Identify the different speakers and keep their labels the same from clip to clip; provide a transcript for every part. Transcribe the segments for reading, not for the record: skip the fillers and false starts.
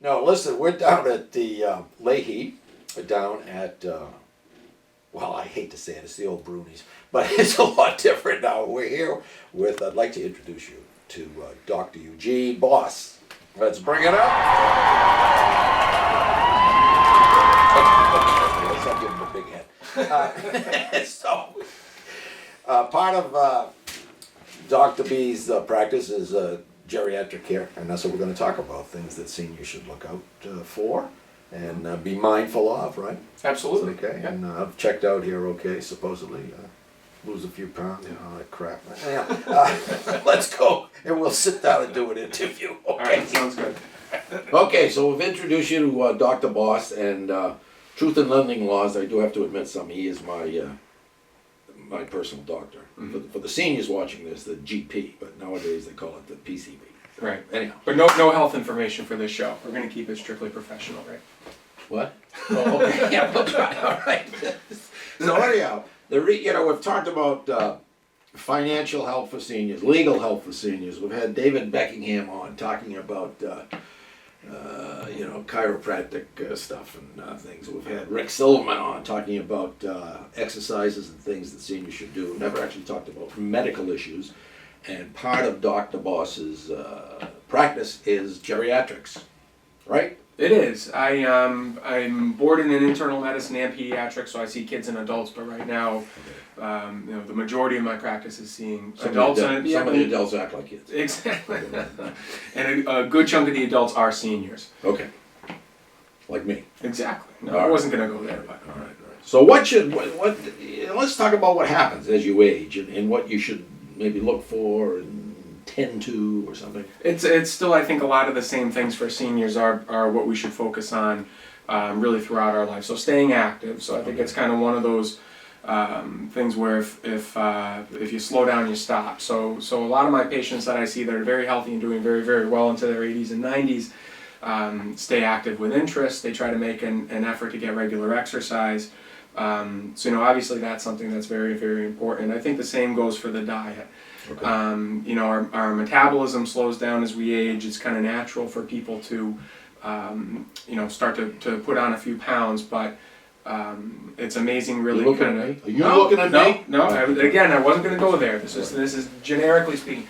Speaker 1: No, listen, we're down at the Lahey, down at, well, I hate to say it, it's the old Brunies, but it's a lot different now. We're here with, I'd like to introduce you to Dr. Eugene Boss. Let's bring it up. Let's not give him a big head. Part of Dr. B's practice is geriatric care, and that's what we're going to talk about, things that seniors should look out for and be mindful of, right?
Speaker 2: Absolutely.
Speaker 1: Okay,
Speaker 2: Yeah.
Speaker 1: and I've checked out here okay, supposedly. Lose a few pounds and all that crap. Yeah. Let's go, and we'll sit down and do an interview. Okay.
Speaker 2: All right, sounds good.
Speaker 1: Okay, so we've introduced you to Dr. Boss, and Truth in Lending Laws, I do have to admit something, he is my personal doctor.
Speaker 2: Mm-hmm.
Speaker 1: For the seniors watching this, the GP, but nowadays they call it the PCP.
Speaker 2: Right.
Speaker 1: Anyhow.
Speaker 2: But no health information for this show. We're going to keep it strictly professional, right?
Speaker 1: What? Oh, okay, yeah, we'll try, all right. So anyhow, we've talked about financial help for seniors, legal help for seniors. We've had David Beckingham on talking about chiropractic stuff and things. We've had Rick Silverman on talking about exercises and things that seniors should do. Never actually talked about medical issues. And part of Dr. Boss's practice is geriatrics, right?
Speaker 2: It is. I'm boarded in internal medicine and pediatrics, so I see kids and adults. But right now, the majority of my practice is seeing adults.
Speaker 1: Some of the adults act like kids.
Speaker 2: Exactly. And a good chunk of the adults are seniors.
Speaker 1: Okay. Like me.
Speaker 2: Exactly. No,
Speaker 1: All
Speaker 2: I
Speaker 1: right.
Speaker 2: wasn't going to go there, but.
Speaker 1: All right. So let's talk about what happens as you age and what you should maybe look for and tend to or something.
Speaker 2: It's still, I think, a lot of the same things for seniors are what we should focus on really throughout our life. So staying active. So I think it's kind of one of those things where if you slow down, you stop. So a lot of my patients that I see that are very healthy and doing very, very well into their 80s and 90s stay active with interest. They try to make an effort to get regular exercise. Obviously that's something that's very, very important. I think the same goes for the diet.
Speaker 1: Okay.
Speaker 2: Our metabolism slows down as we age. It's kind of natural for people to, start to put on a few pounds, but it's amazing really
Speaker 1: looking
Speaker 2: kind
Speaker 1: at
Speaker 2: of.
Speaker 1: me? Are you looking at me?
Speaker 2: No, again, I wasn't going to go there. This is generally speaking.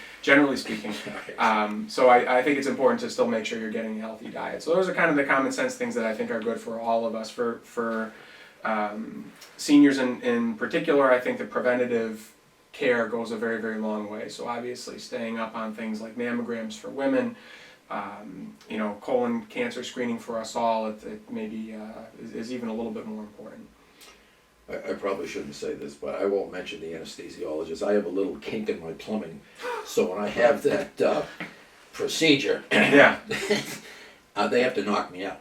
Speaker 2: So I think it's important to still make sure you're getting a healthy diet. So those are kind of the common sense things that I think are good for all of us. For seniors in particular, I think the preventative care goes a very, very long way. So obviously staying up on things like mammograms for women, colon cancer screening for us all, it maybe is even a little bit more important.
Speaker 1: I probably shouldn't say this, but I won't mention the anesthesiologist. I have a little kink in my plumbing, so when I have that procedure,
Speaker 2: Yeah.
Speaker 1: they have to knock me out.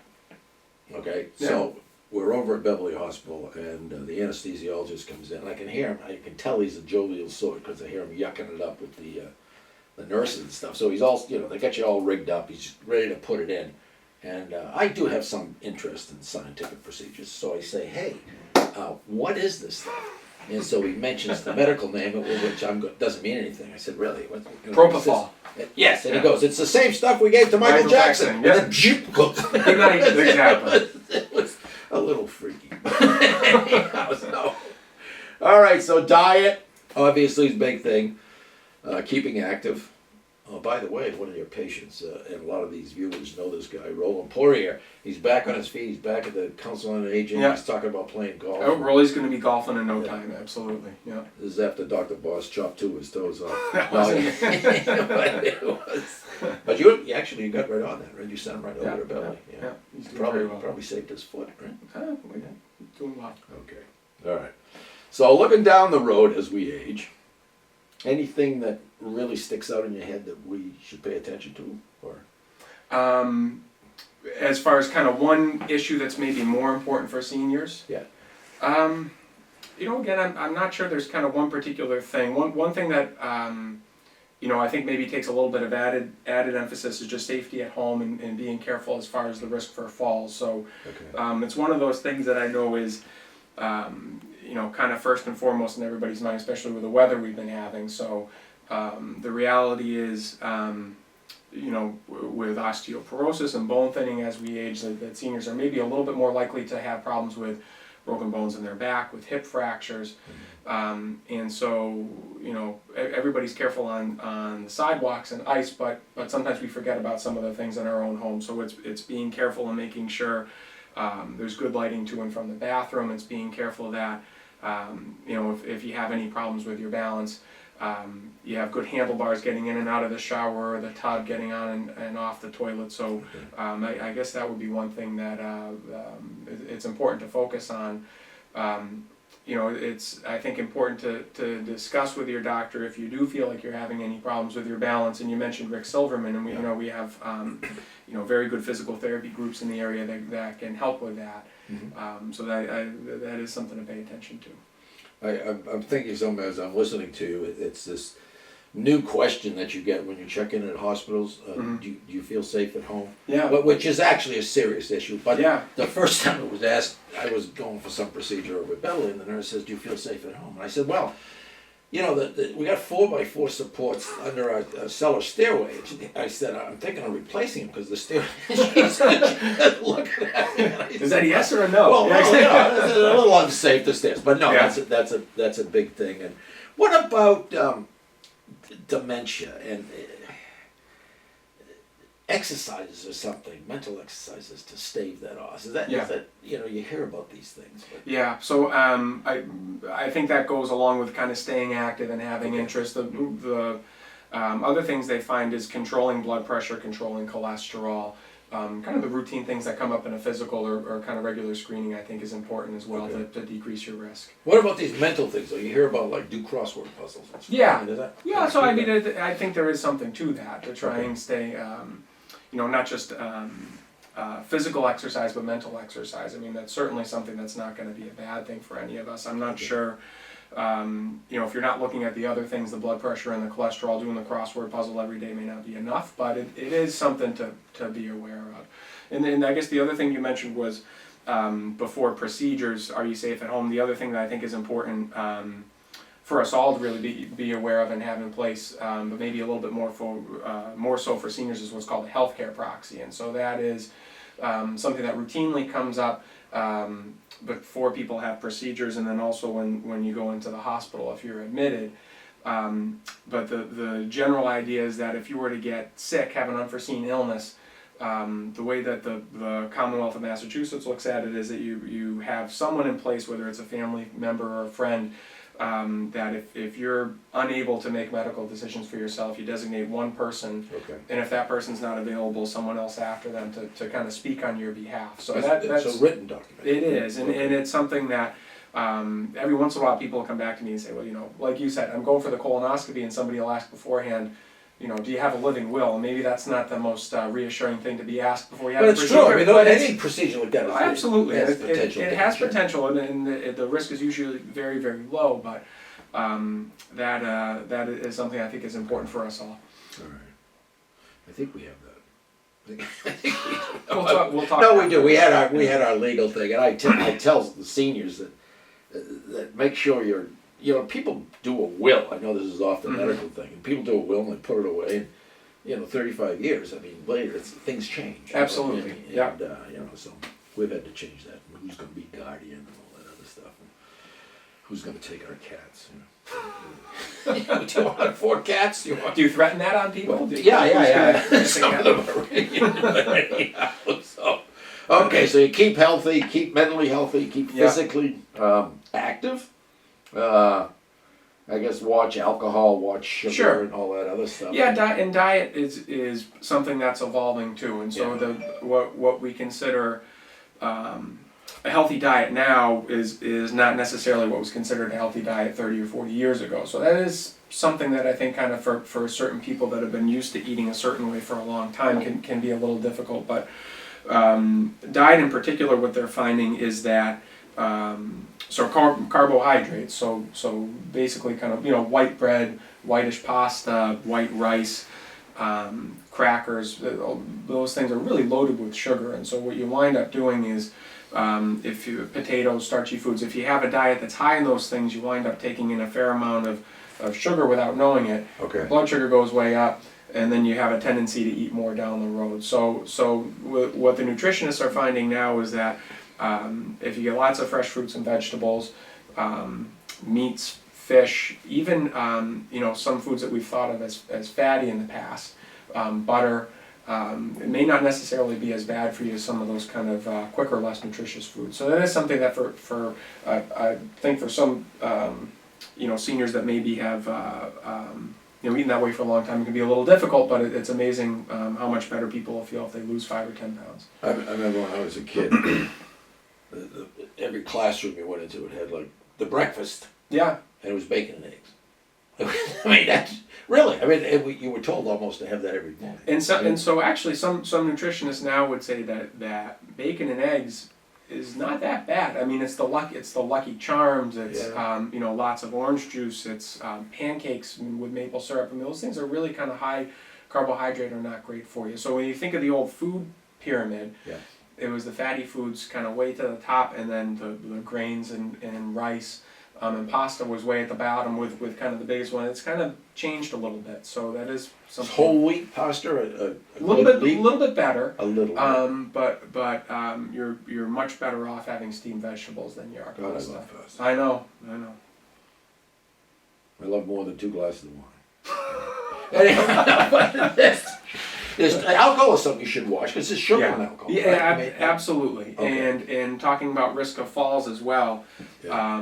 Speaker 1: Okay, so we're over at Beverly Hospital, and the anesthesiologist comes in. I can hear him. I can tell he's a jovial sort because I hear him yucking it up with the nurses and stuff. So he's all, they got you all rigged up. He's ready to put it in. And I do have some interest in scientific procedures, so I say, hey, what is this stuff? And so he mentions the medical name, which doesn't mean anything. I said, really?
Speaker 2: Propofol.
Speaker 1: Yes, and he goes, it's the same stuff we gave to Michael Jackson.
Speaker 2: Yeah.
Speaker 1: And then,
Speaker 2: Exactly.
Speaker 1: It was a little freaky. So, all right, so diet, obviously, is a big thing. Keeping active. Oh, by the way, one of your patients, and a lot of these viewers know this guy, Roland Poirier. He's back on his feet. He's back at the Council on Aging.
Speaker 2: Yeah.
Speaker 1: He's talking about playing golf.
Speaker 2: Oh, Rolly's going to be golfing in no time, absolutely. Yeah.
Speaker 1: This is after Dr. Boss chopped two of his toes off.
Speaker 2: That
Speaker 1: No,
Speaker 2: wasn't-
Speaker 1: but it was. But you got right on that, right? You sent him right over to Belly.
Speaker 2: Yeah. He's doing
Speaker 1: Probably,
Speaker 2: very well.
Speaker 1: probably saved his foot, right?
Speaker 2: He's doing well.
Speaker 1: Okay. All right. So looking down the road as we age, anything that really sticks out in your head that we should pay attention to, or?
Speaker 2: As far as kind of one issue that's maybe more important for seniors.
Speaker 1: Yeah.
Speaker 2: Again, I'm not sure there's kind of one particular thing. One thing that I think maybe takes a little bit of added emphasis is just safety at home and being careful as far as the risk for falls. So
Speaker 1: Okay.
Speaker 2: it's one of those things that I know is kind of first and foremost in everybody's mind, especially with the weather we've been having. So the reality is with osteoporosis and bone thinning as we age, that seniors are maybe a little bit more likely to have problems with broken bones in their back, with hip fractures. And so, everybody's careful on the sidewalks and ice, but sometimes we forget about some of the things in our own home. So it's being careful and making sure there's good lighting to and from the bathroom. It's being careful that, if you have any problems with your balance, you have good handlebars getting in and out of the shower or the tub, getting on and off the toilet. So I guess that would be one thing that it's important to focus on. It's, I think, important to discuss with your doctor if you do feel like you're having any problems with your balance. And you mentioned Rick Silverman, and we have very good physical therapy groups in the area that can help with that. So that is something to pay attention to.
Speaker 1: I'm thinking something as I'm listening to you. It's this new question that you get when you check in at hospitals. Do you feel safe at home?
Speaker 2: Yeah.
Speaker 1: Which is actually a serious issue. But
Speaker 2: yeah.
Speaker 1: The first time it was asked, I was going for some procedure over at Beverly, and the nurse says, "Do you feel safe at home?" And I said, "Well, we got 4x4 supports under our cellar stairway." I said, "I'm thinking of replacing them because the stairway." She's looking at me. And I
Speaker 2: Is that a yes or a no?
Speaker 1: Well, it's a little unsafe, the stairs, but no,
Speaker 2: Yeah.
Speaker 1: that's a big thing. And what about dementia and exercises or something, mental exercises to stave that off? Is that you hear about these things? But.
Speaker 2: Yeah. So I think that goes along with kind of staying active and having interest. The other things they find is controlling blood pressure, controlling cholesterol. Kind of the routine things that come up in a physical or kind of regular screening, I think, is important as well to decrease your risk.
Speaker 1: What about these mental things? You hear about do crossword puzzles. And stuff.
Speaker 2: Yeah. So I think there is something to that, to try and stay, not just physical exercise, but mental exercise. I mean, that's certainly something that's not going to be a bad thing for any of us. I'm not sure. If you're not looking at the other things, the blood pressure and the cholesterol, doing the crossword puzzle every day may not be enough, but it is something to be aware of. And I guess the other thing you mentioned was before procedures, are you safe at home? The other thing that I think is important for us all to really be aware of and have in place, but maybe a little bit more so for seniors, is what's called a healthcare proxy. And so that is something that routinely comes up before people have procedures, and then also when you go into the hospital if you're admitted. But the general idea is that if you were to get sick, have an unforeseen illness, the way that the Commonwealth of Massachusetts looks at it is that you have someone in place, whether it's a family member or a friend, that if you're unable to make medical decisions for yourself, you designate one person, and if that person's not available, someone else after them to kind of speak on your behalf. So that's
Speaker 1: a written document.
Speaker 2: It is, and it's something that every once in a while people come back to me and say, well, like you said, I'm going for the colonoscopy, and somebody will ask beforehand, do you have a living will? And maybe that's not the most reassuring thing to be asked before you have a procedure.
Speaker 1: But it's true. I mean, any procedure like that
Speaker 2: absolutely
Speaker 1: has potential.
Speaker 2: It has potential, and the risk is usually very, very low. But that is something I think is important for us all.
Speaker 1: All right. I think we have that.
Speaker 2: We'll talk.
Speaker 1: No, we do. We had our legal thing, and I tell the seniors that make sure people do a will. I know this is off the medical thing, and people do a will and they put it away. And 35 years. I mean, later things change.
Speaker 2: Absolutely.
Speaker 1: And so we've had to change that. Who's going to be guardian and all that other stuff, and who's going to take our cats? Do you want 4 cats? Do you
Speaker 2: threaten that on people?
Speaker 1: Yeah. Some of them are anyhow, so. Okay, so you keep healthy, keep mentally healthy, keep physically active. I guess watch alcohol, watch sugar, and all that other stuff.
Speaker 2: Yeah, diet is something that's evolving too, and so what we consider a healthy diet now is not necessarily what was considered a healthy diet 30 or 40 years ago. So that is something that I think kind of for certain people that have been used to eating a certain way for a long time can be a little difficult. But diet in particular, what they're finding is that carbohydrates, so basically kind of white bread, whitish pasta, white rice, crackers, those things are really loaded with sugar, and so what you wind up doing is potatoes, starchy foods, if you have a diet that's high in those things, you wind up taking in a fair amount of sugar without knowing it.
Speaker 1: Okay.
Speaker 2: Blood sugar goes way up. and then you have a tendency to eat more down the road. So what the nutritionists are finding now is that if you get lots of fresh fruits and vegetables, meats, fish, even some foods that we've thought of as fatty in the past, butter, it may not necessarily be as bad for you as some of those kind of quicker, less nutritious foods. So that is something that I think for some seniors that maybe have eaten that way for a long time, it can be a little difficult, but it's amazing how much better people will feel if they lose 5 or 10 pounds.
Speaker 1: I remember when I was a kid, every classroom you went into, it had like the breakfast.
Speaker 2: Yeah.
Speaker 1: And it was bacon and eggs. I mean, that's really. I mean, you were told almost to have that every morning.
Speaker 2: And so actually, some nutritionists now would say that bacon and eggs is not that bad. I mean, it's the Lucky Charms. It's lots of orange juice. It's pancakes with maple syrup. I mean, those things are really kind of high carbohydrate, are not great for you. So when you think of the old food pyramid, it was the fatty foods kind of way to the top, and then the grains and rice. And pasta was way at the bottom with kind of the biggest one. It's kind of changed a little bit, so that is something.
Speaker 1: Whole wheat pasta,
Speaker 2: a little bit better.
Speaker 1: A little.
Speaker 2: But you're much better off having steamed vegetables than you are pasta.
Speaker 1: God, I love pasta.
Speaker 2: I know.
Speaker 1: I love more than 2 glasses of wine. Anyhow, there's alcohol is something you should watch because there's sugar in alcohol.
Speaker 2: Yeah,
Speaker 1: right?
Speaker 2: Absolutely.
Speaker 1: Okay.
Speaker 2: And talking about risk of falls as well.
Speaker 1: Yeah.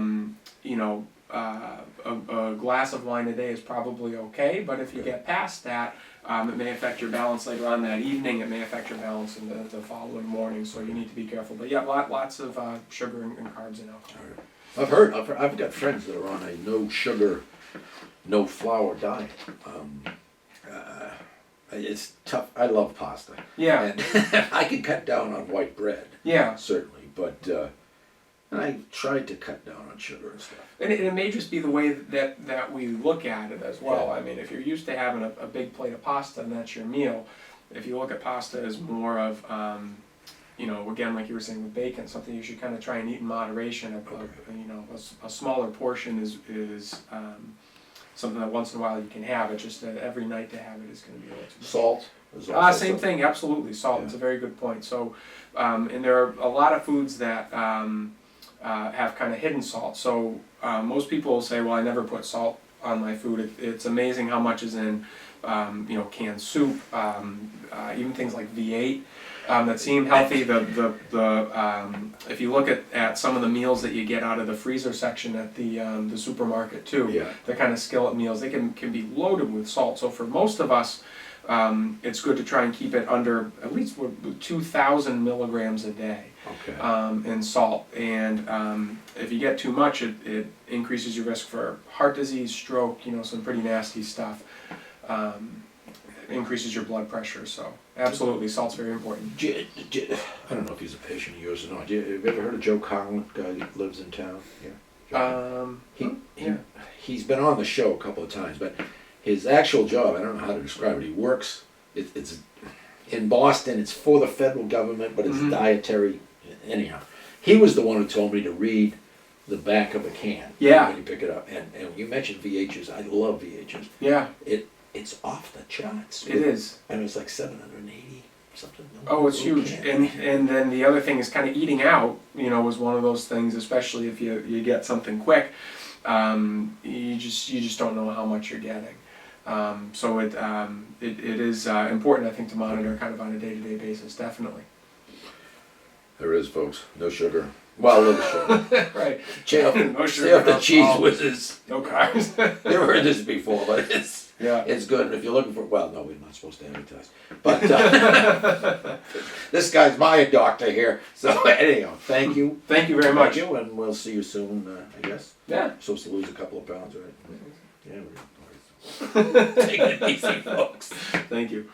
Speaker 2: A glass of wine a day is probably okay, but if you get past that, it may affect your balance later on that evening. It may affect your balance in the following morning, so you need to be careful. But yeah, lots of sugar and carbs in alcohol.
Speaker 1: I've got friends that are on a no sugar, no flour diet. It's tough. I love pasta.
Speaker 2: Yeah.
Speaker 1: And I can cut down on white bread.
Speaker 2: Yeah.
Speaker 1: Certainly, but. And I tried to cut down on sugar and stuff.
Speaker 2: And it may just be the way that we look at it as well. I mean, if you're used to having a big plate of pasta and that's your meal, if you look at pasta as more of, again, like you were saying with bacon, something you should kind of try and eat in moderation. A smaller portion is something that once in a while you can have. It's just that every night to have it is going to be a little too much.
Speaker 1: Salt is also
Speaker 2: same thing, absolutely. Salt is a very good point. So, and there are a lot of foods that have kind of hidden salt. So most people will say, well, I never put salt on my food. It's amazing how much is in canned soup, even things like V8 that seem healthy. If you look at some of the meals that you get out of the freezer section at the supermarket too, they're kind of skillet meals. They can be loaded with salt. So for most of us, it's good to try and keep it under at least 2,000 milligrams a day in salt. And if you get too much, it increases your risk for heart disease, stroke, some pretty nasty stuff. Increases your blood pressure. So absolutely, salt's very important.
Speaker 1: I don't know if he's a patient of yours or not. Have you ever heard of Joe Conlon, guy that lives in town? Yeah. He's been on the show a couple of times, but his actual job, I don't know how to describe it. He works, it's in Boston, it's for the federal government, but it's dietary. Anyhow, he was the one who told me to read the back of a can when you pick it up. And you mentioned VHs. I love VHs.
Speaker 2: Yeah.
Speaker 1: It's off the charts.
Speaker 2: It is.
Speaker 1: I mean, it's like 780 something.
Speaker 2: Oh, it's huge. And then the other thing is kind of eating out, was one of those things, especially if you get something quick. You just don't know how much you're getting. So it is important, I think, to monitor kind of on a day-to-day basis, definitely.
Speaker 1: There is, folks. No sugar. Well, a little sugar.
Speaker 2: Right.
Speaker 1: No sugar. The cheese whizzes.
Speaker 2: No carbs.
Speaker 1: You've heard this before, but it's good. If you're looking for, well, no, we're not supposed to advertise. But this guy's my doctor here. So anyhow, thank you.
Speaker 2: Thank you very much.
Speaker 1: Thank you, and we'll see you soon, I guess.
Speaker 2: Yeah.
Speaker 1: You're supposed to lose a couple of pounds, right? Yeah. Take it easy, folks.
Speaker 2: Thank you.